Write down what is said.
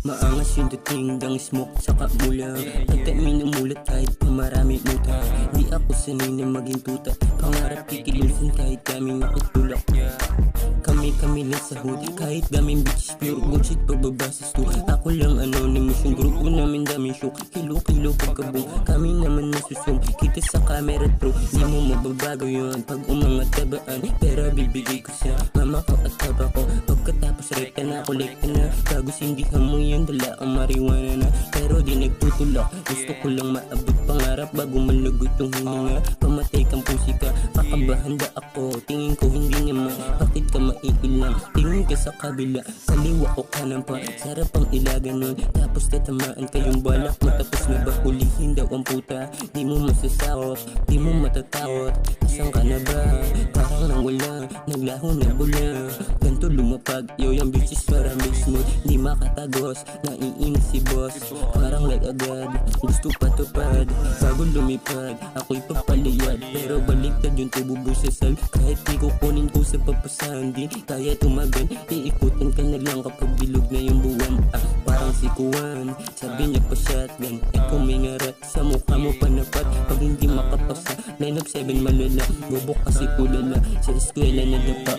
Maangas yung dating ng smoke saka mula. Pag kami numulat kahit pa marami muta. Di ako sanay na maging tuta. Pangarap kikilusin kahit kami nakitulak. Kami lang sa hood. Kahit daming bitches pure bullshit pagbabasa sto. Ako lang anonymous yung grupo namin daming show. Kilo pagkabong kami naman nasusum. Kita sa camera true. Di mo mababago yun pag umangat tabaan. Pero bibigay ko sa mama ko at papa ko. Pagkatapos rekta na kolekta na. Bago sindihan mo yun dala ang marijuana na. Pero di nagtutulak. Gusto ko lang maabot pangarap bago malagot yung hininga. Pamatay kang pusika. Pakabahan ba ako? Tingin ko hindi naman. Bakit ka maiilang? Tingin ka sa kabila. Kaliwa ko kanan pa. Sarap ang ilaga nun. Tapos tatamaan kayong balak mo. Tapos nabakulihin daw ang puta. Di mo masasawat. Di mo matatakot. Asan ka na ba? Parang nang wala. Naglaho na bula. Ganto lumapag. Yo yung bitches parang basement. Di makatagos. Naiinis si boss. Parang like agad. Gusto patupad. Bago lumipad. Ako'y papaliyad. Pero baliktad yung tubo busasal. Kahit di kukunin ko sa papasahan. Di kaya tumagal. Iikutan ka na lang kapag bilog na yung buwan. Parang si Kuwan. Sabi niya pa shotgun. Ikaw may ngarat. Sa mukha mo panapat. Pag hindi makapasa. 9 of 7 malala. Bubok kasi kulala. Sa eskwela na dapa.